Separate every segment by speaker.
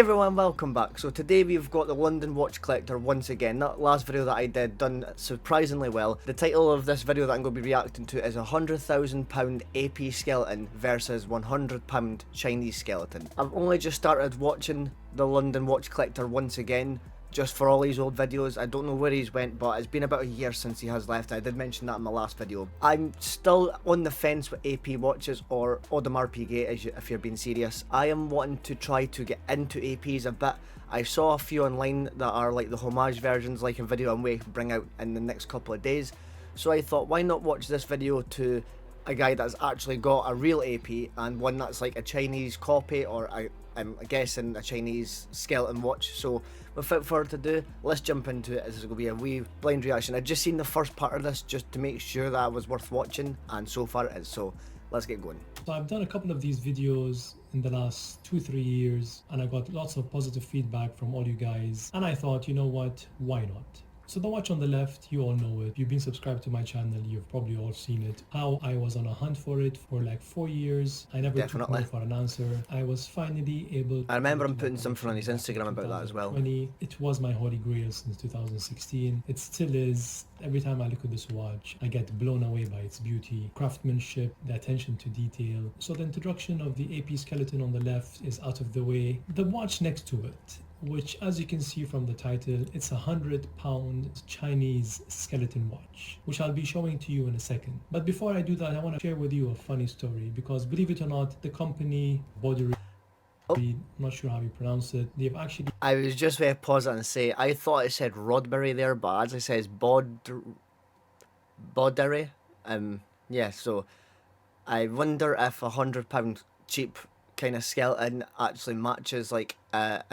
Speaker 1: everyone, welcome back. So today we've got the London watch collector once again. That last video that I did done surprisingly well. The title of this video that I'm going to be reacting to is £100,000 AP skeleton versus £100 Chinese skeleton. I've only just started watching the London watch collector once again, just for all these old videos. I don't know where he's went, but it's been about a year since he has left. I did mention that in my last video. I'm still on the fence with AP watches or Audemars Piguet if you're being serious. I am wanting to try to get into APs a bit. I saw a few online that are like the homage versions, like a video I'm waiting to bring out in the next couple of days. So I thought, why not watch this video to a guy that's actually got a real AP and one that's like a Chinese copy, or I'm guessing a Chinese skeleton watch. So without further ado, let's jump into it. This is going to be a wee blind reaction. I'd just seen the first part of this just to make sure that it was worth watching, and so far it is. So let's get going.
Speaker 2: So I've done a couple of these videos in the last 2-3 years, and I got lots of positive feedback from all you guys, and I thought, you know what, why not? So the watch on the left, you all know it. If you've been subscribed to my channel, you've probably all seen it. How I was on a hunt for it for like 4 years. I never took no for an answer. I was finally able to...
Speaker 1: I remember him putting something on his Instagram about that as well.
Speaker 2: It was my holy grail since 2016. It still is. Every time I look at this watch, I get blown away by its beauty, craftsmanship, the attention to detail. So the introduction of the AP skeleton on the left is out of the way. The watch next to it, which, as you can see from the title, it's a £100 Chinese skeleton watch, which I'll be showing to you in a second. But before I do that, I want to share with you a funny story, because believe it or not, the company I'm not sure how you pronounce it. They've actually...
Speaker 1: I was just going to pause it and say, I thought it said Rodbury there, but actually says Boddery. Yeah, so I wonder if £100 cheap kind of skeleton actually matches like a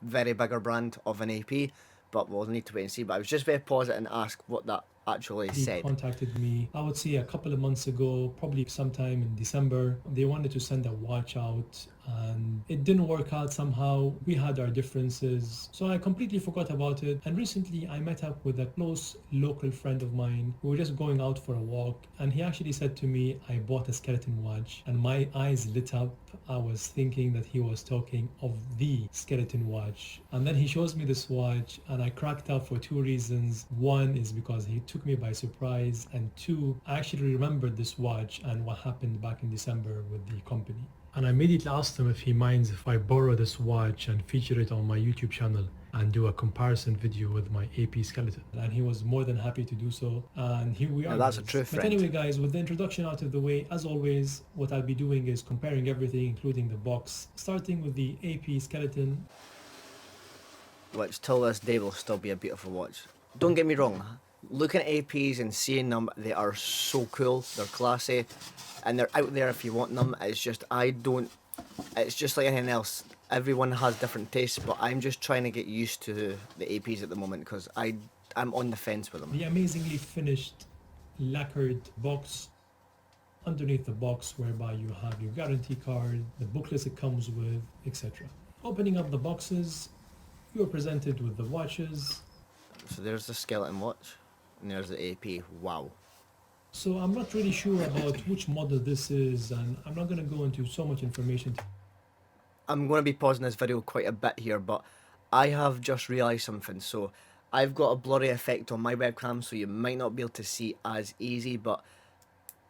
Speaker 1: very bigger brand of an AP, but we'll need to wait and see. But I was just going to pause it and ask what that actually said.
Speaker 2: Contacted me, I would say a couple of months ago, probably sometime in December. They wanted to send a watch out, and it didn't work out somehow. We had our differences, so I completely forgot about it. And recently I met up with a close local friend of mine. We were just going out for a walk, and he actually said to me, I bought a skeleton watch, and my eyes lit up. I was thinking that he was talking of the skeleton watch. And then he shows me this watch, and I cracked up for two reasons. One is because he took me by surprise, and two, I actually remembered this watch and what happened back in December with the company. And I immediately asked him if he minds if I borrow this watch and feature it on my YouTube channel and do a comparison video with my AP skeleton. And he was more than happy to do so. And here we are.
Speaker 1: Now that's a true friend.
Speaker 2: But anyway, guys, with the introduction out of the way, as always, what I'll be doing is comparing everything, including the box, starting with the AP skeleton.
Speaker 1: Which till this day will still be a beautiful watch. Don't get me wrong, looking at APs and seeing them, they are so cool, they're classy, and they're out there if you want them. It's just, it's just like anything else. Everyone has different tastes, but I'm just trying to get used to the APs at the moment, because I'm on the fence with them.
Speaker 2: The amazingly finished lacquered box. Underneath the box, whereby you have your guarantee card, the booklets it comes with, etc. Opening up the boxes, you are presented with the watches.
Speaker 1: So there's the skeleton watch, and there's the AP. Wow.
Speaker 2: So I'm not really sure about which model this is, and I'm not going to go into so much information.
Speaker 1: I'm going to be pausing this video quite a bit here, but I have just realised something. So I've got a blurry effect on my webcam, so you might not be able to see as easy, but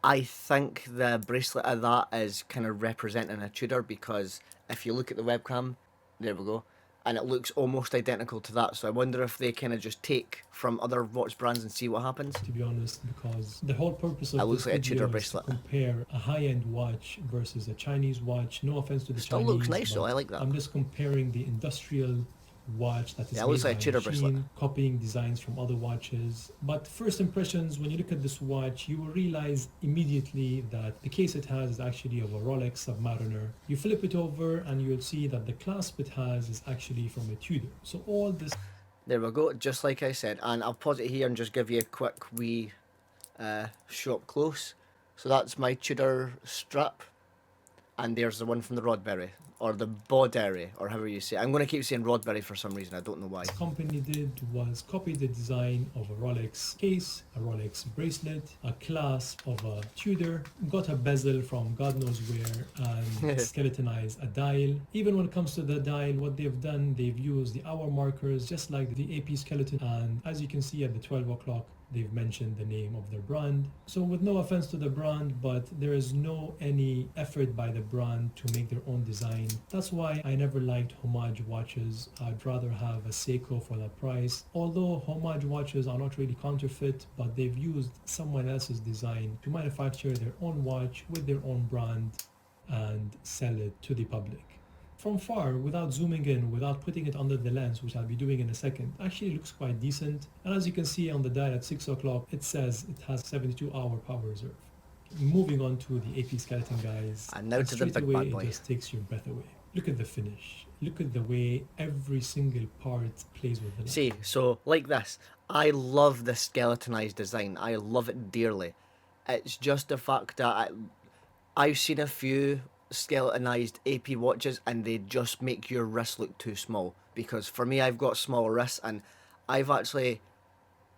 Speaker 1: I think the bracelet of that is kind of representing a Tudor, because if you look at the webcam, there we go, and it looks almost identical to that. So I wonder if they kind of just take from other watch brands and see what happens.
Speaker 2: To be honest, because the whole purpose of
Speaker 1: looks
Speaker 2: this
Speaker 1: like a Tudor
Speaker 2: video
Speaker 1: bracelet.
Speaker 2: is to compare a high-end watch versus a Chinese watch. No offense to the
Speaker 1: Still
Speaker 2: Chinese,
Speaker 1: looks nice though, I like that.
Speaker 2: I'm just comparing the industrial watch that is
Speaker 1: it looks
Speaker 2: made
Speaker 1: like a
Speaker 2: by
Speaker 1: Tudor
Speaker 2: machine,
Speaker 1: bracelet.
Speaker 2: copying designs from other watches. But first impressions, when you look at this watch, you will realize immediately that the case it has is actually of a Rolex Submariner. You flip it over and you'll see that the clasp it has is actually from a Tudor. So all this...
Speaker 1: There we go, just like I said, and I'll pause it here and just give you a quick wee show up close. So that's my Tudor strap, and there's the one from the Rodbury. or the Bauderie, or however you say it. I'm going to keep saying Rodberry for some reason, I don't know why.
Speaker 2: This company did was copy the design of a Rolex case, a Rolex bracelet, a clasp of a Tudor, got a bezel from God knows where, and skeletonized a dial. Even when it comes to the dial, what they've done, they've used the hour markers just like the AP skeleton, and as you can see at the 12 o'clock, they've mentioned the name of their brand. So with no offense to the brand, but there is no any effort by the brand to make their own design. That's why I never liked homage watches. I'd rather have a Seiko for that price. Although homage watches are not really counterfeit, but they've used someone else's design to manufacture their own watch with their own brand and sell it to the public. From far, without zooming in, without putting it under the lens, which I'll be doing in a second, actually looks quite decent. And as you can see on the dial at 6 o'clock, it says it has 72-hour power reserve. Moving on to the AP skeleton, guys.
Speaker 1: And now to the big
Speaker 2: away,
Speaker 1: bad boy.
Speaker 2: It just takes your breath away. Look at the finish. Look at the way every single part plays with the light.
Speaker 1: See, so like this, I love the skeletonized design. I love it dearly. It's just the fact that I've seen a few skeletonized AP watches and they just make your wrist look too small, because for me, I've got smaller wrists and I've actually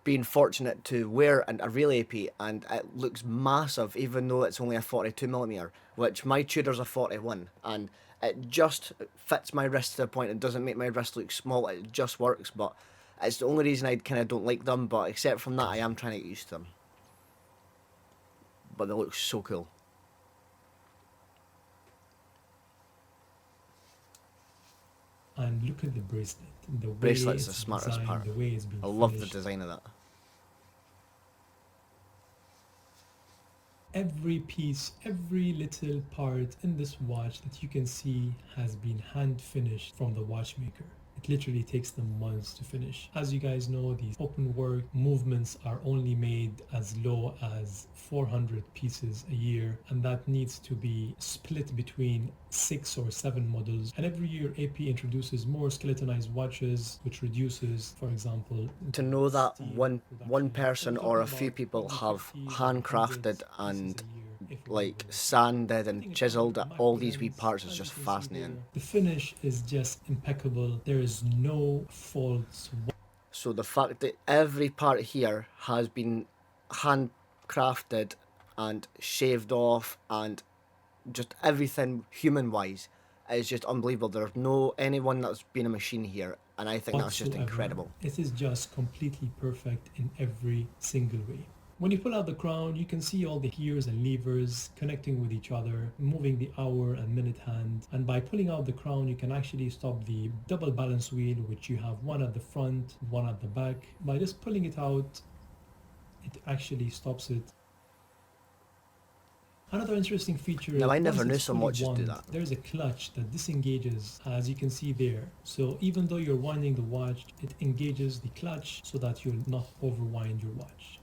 Speaker 1: been fortunate to wear a real AP and it looks massive even though it's only a 42mm, which my Tudor's a 41, and it just fits my wrist to the point. It doesn't make my wrist look small, it just works. But it's the only reason I kind of don't like them, but except from that, I am trying to get used to them. But they look so cool.
Speaker 2: And look at the bracelet. The way
Speaker 1: Bracelet's the
Speaker 2: it's
Speaker 1: smartest
Speaker 2: designed,
Speaker 1: part.
Speaker 2: The way it's been
Speaker 1: I love the
Speaker 2: finished.
Speaker 1: design of that.
Speaker 2: Every piece, every little part in this watch that you can see has been hand finished from the watchmaker. It literally takes them months to finish. As you guys know, these open work movements are only made as low as 400 pieces a year, and that needs to be split between 6 or 7 models. And every year AP introduces more skeletonized watches, which reduces, for example,
Speaker 1: To know that
Speaker 2: steel
Speaker 1: one
Speaker 2: production.
Speaker 1: person
Speaker 2: So we're
Speaker 1: or a
Speaker 2: talking
Speaker 1: few
Speaker 2: about
Speaker 1: people
Speaker 2: probably
Speaker 1: have
Speaker 2: 50s and
Speaker 1: handcrafted
Speaker 2: 100s
Speaker 1: and
Speaker 2: pieces a year, if we
Speaker 1: like
Speaker 2: will.
Speaker 1: sanded
Speaker 2: I
Speaker 1: and
Speaker 2: think it's
Speaker 1: chiseled
Speaker 2: called
Speaker 1: all these wee
Speaker 2: Macklins,
Speaker 1: parts is
Speaker 2: as
Speaker 1: just
Speaker 2: you can see
Speaker 1: fascinating.
Speaker 2: there. The finish is just impeccable. There is no faults.
Speaker 1: So the fact that every part here has been handcrafted and shaved off and just everything human wise is just unbelievable. There's no anyone that's been a machine here, and I think that's just
Speaker 2: whatsoever.
Speaker 1: incredible.
Speaker 2: It is just completely perfect in every single way. When you pull out the crown, you can see all the gears and levers connecting with each other, moving the hour and minute hand. And by pulling out the crown, you can actually stop the double balance wheel, which you have one at the front, one at the back. By just pulling it out, it actually stops it. Another interesting feature
Speaker 1: Now,
Speaker 2: is
Speaker 1: I never
Speaker 2: once
Speaker 1: knew
Speaker 2: it's
Speaker 1: some
Speaker 2: fully
Speaker 1: watches do
Speaker 2: wound,
Speaker 1: that.
Speaker 2: there's a clutch that disengages, as you can see there. So even though you're winding the watch, it engages the clutch so that you'll not overwind your watch.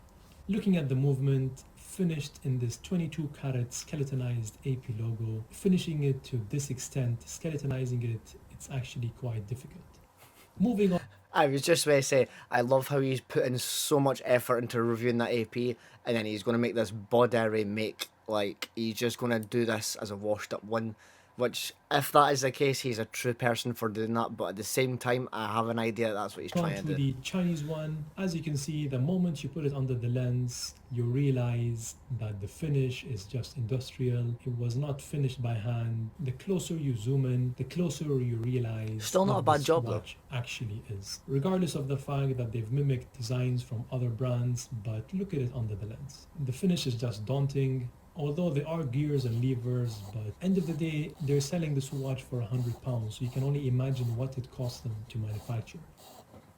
Speaker 2: Looking at the movement, finished in this 22 karat skeletonized AP logo, finishing it to this extent, skeletonizing it, it's actually quite difficult. Moving on.
Speaker 1: I was just going to say, I love how he's put in so much effort into reviewing that AP, and then he's going to make this Bauderie make, like, he's just going to do this as a washed up one, which, if that is the case, he's a true person for doing that, but at the same time, I have an idea that's what he's
Speaker 2: On
Speaker 1: trying
Speaker 2: to
Speaker 1: to do.
Speaker 2: the Chinese one, as you can see, the moment you put it under the lens, you realize that the finish is just industrial. It was not finished by hand. The closer you zoom in, the closer you realize
Speaker 1: Still not
Speaker 2: what
Speaker 1: a bad
Speaker 2: this
Speaker 1: job, though.
Speaker 2: watch actually is. Regardless of the fact that they've mimicked designs from other brands, but look at it under the lens. The finish is just daunting. Although there are gears and levers, but end of the day, they're selling this watch for £100, so you can only imagine what it cost them to manufacture.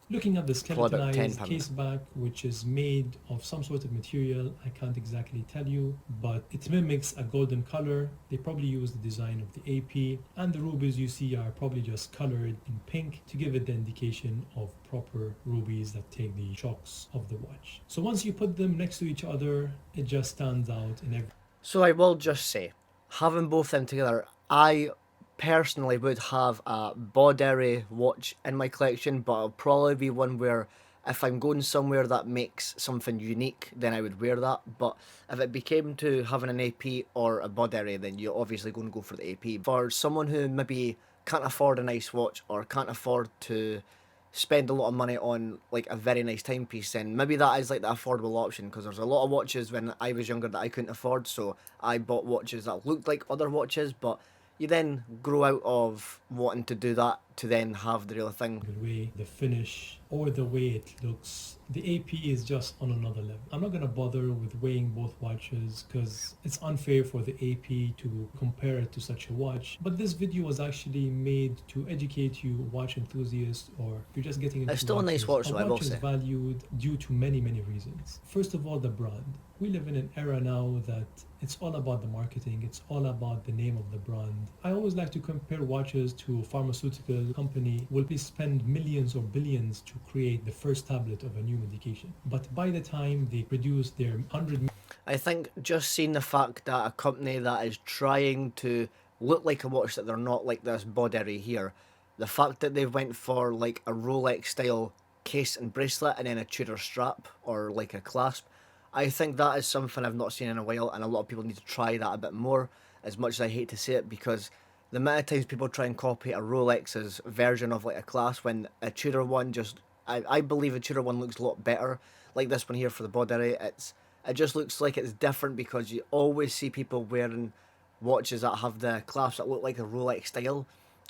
Speaker 2: Looking at the
Speaker 1: Probably about
Speaker 2: skeletonized
Speaker 1: £10.
Speaker 2: case back, which is made of some sort of material, I can't exactly tell you, but it mimics a golden color. They probably use the design of the AP, and the rubies you see are probably just colored in pink to give it the indication of proper rubies that take the shocks of the watch. So once you put them next to each other, it just stands out in every.
Speaker 1: So I will just say, having both them together, I personally would have a Bauderie watch in my collection, but it'll probably be one where if I'm going somewhere that makes something unique, then I would wear that. But if it became to having an AP or a bod area, then you're obviously going to go for the AP. For someone who maybe can't afford a nice watch or can't afford to spend a lot of money on like a very nice timepiece, then maybe that is like the affordable option, because there's a lot of watches when I was younger that I couldn't afford, so I bought watches that looked like other watches, but you then grow out of wanting to do that to then have the real thing.
Speaker 2: The way the finish or the way it looks, the AP is just on another level. I'm not going to bother with weighing both watches because it's unfair for the AP to compare it to such a watch. But this video was actually made to educate you, watch enthusiasts, or if you're just getting into
Speaker 1: It's still a nice watch,
Speaker 2: watches.
Speaker 1: though, I will
Speaker 2: watch is
Speaker 1: say.
Speaker 2: valued due to many reasons. First of all, the brand. We live in an era now that it's all about the marketing, it's all about the name of the brand. I always like to compare watches to a pharmaceutical company will spend millions or billions to create the first tablet of a new medication. But by the time they produce their 100
Speaker 1: I think just seeing the fact that a company that is trying to look like a watch that they're not, like this bod area here, the fact that they went for like a Rolex style case and bracelet and then a Tudor strap or like a clasp, I think that is something I've not seen in a while, and a lot of people need to try that a bit more, as much as I hate to say it, because the amount of times people try and copy a Rolex's version of like a clasp, when a Tudor one just, I believe a Tudor one looks a lot better. Like this one here for the bod area, it just looks like it's different, because you always see people wearing watches that have the clasps that look like a Rolex style,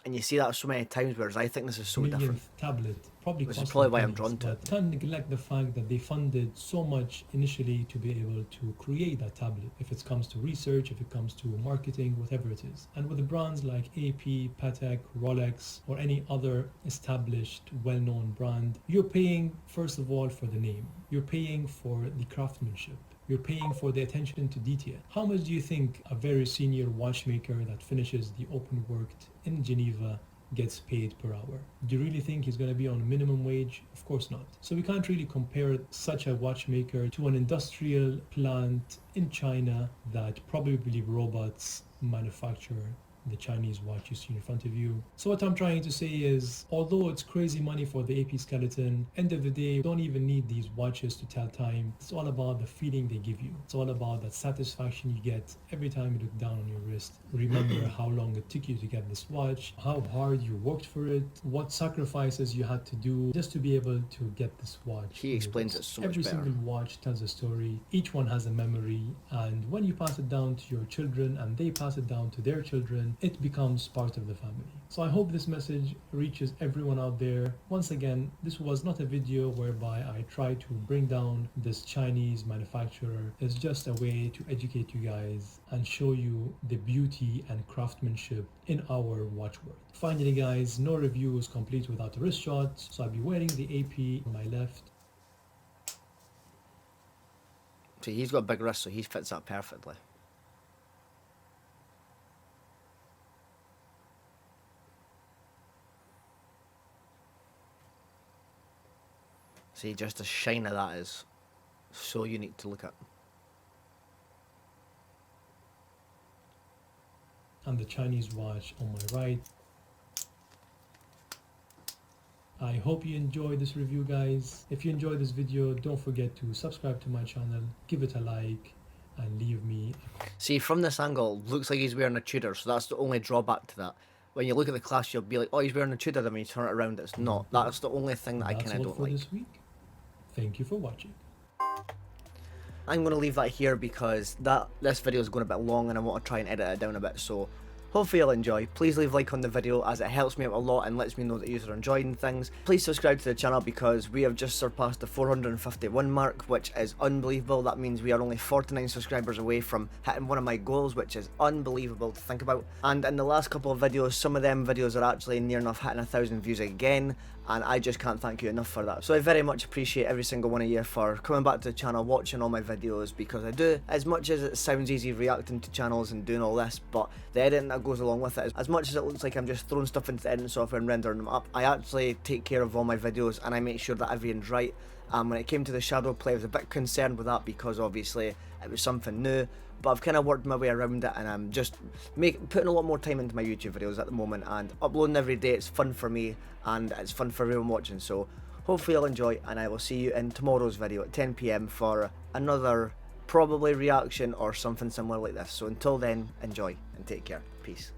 Speaker 1: and you see that so many times, whereas I think this is so different.
Speaker 2: millionth tablet, probably
Speaker 1: Which is
Speaker 2: cost
Speaker 1: probably
Speaker 2: them
Speaker 1: why I'm
Speaker 2: pennies,
Speaker 1: drawn to it.
Speaker 2: but can't neglect the fact that they funded so much initially to be able to create that tablet, if it comes to research, if it comes to marketing, whatever it is. And with the brands like AP, Patek, Rolex, or any other established well-known brand, you're paying first of all for the name, you're paying for the craftsmanship, you're paying for the attention to detail. How much do you think a very senior watchmaker that finishes the open worked in Geneva gets paid per hour? Do you really think he's going to be on a minimum wage? Of course not. So we can't really compare such a watchmaker to an industrial plant in China that probably robots manufacture the Chinese watch you see in front of you. So what I'm trying to say is, although it's crazy money for the AP skeleton, end of the day, you don't even need these watches to tell time. It's all about the feeling they give you. It's all about that satisfaction you get every time you look down on your wrist. Remember how long it took you to get this watch, how hard you worked for it, what sacrifices you had to do just to be able to get this watch.
Speaker 1: He explains it so much
Speaker 2: Every
Speaker 1: better.
Speaker 2: single watch tells a story. Each one has a memory, and when you pass it down to your children and they pass it down to their children, it becomes part of the family. So I hope this message reaches everyone out there. Once again, this was not a video whereby I try to bring down this Chinese manufacturer. It's just a way to educate you guys and show you the beauty and craftsmanship in our watch world. Finally guys, no review is complete without a wrist shot, so I'll be wearing the AP on my left.
Speaker 1: See, he's got a big wrist, so he fits that perfectly. See, just the shine of that is so unique to look at.
Speaker 2: And the Chinese watch on my right. I hope you enjoyed this review guys. If you enjoyed this video, don't forget to subscribe to my channel, give it a like, and leave me a comment.
Speaker 1: See, from this angle, looks like he's wearing a Tudor, so that's the only drawback to that. When you look at the clasp, you'll be like, oh, he's wearing a Tudor, then when you turn it around, it's not. That's the only thing that I
Speaker 2: That's
Speaker 1: kind of
Speaker 2: all
Speaker 1: don't
Speaker 2: for
Speaker 1: like.
Speaker 2: this week. Thank you for watching.
Speaker 1: I'm going to leave that here because this video is going a bit long and I want to try and edit it down a bit, so hopefully you'll enjoy. Please leave a like on the video as it helps me out a lot and lets me know that you are enjoying things. Please subscribe to the channel because we have just surpassed the 451 mark, which is unbelievable. That means we are only 49 subscribers away from hitting one of my goals, which is unbelievable to think about. And in the last couple of videos, some of them videos are actually near enough hitting 1,000 views again, and I just can't thank you enough for that. So I very much appreciate every single one of you for coming back to the channel, watching all my videos, because I do, as much as it sounds easy reacting to channels and doing all this, but the editing that goes along with it, as much as it looks like I'm just throwing stuff into the editing software and rendering them up, I actually take care of all my videos and I make sure that everything's right. When it came to the shadow play, I was a bit concerned with that because obviously it was something new, but I've kind of worked my way around it, and I'm just putting a lot more time into my YouTube videos at the moment and uploading every day. It's fun for me and it's fun for everyone watching, so Hopefully you'll enjoy, and I will see you in tomorrow's video at 10 PM for another probably reaction or something similar like this. So until then, enjoy and take care. Peace.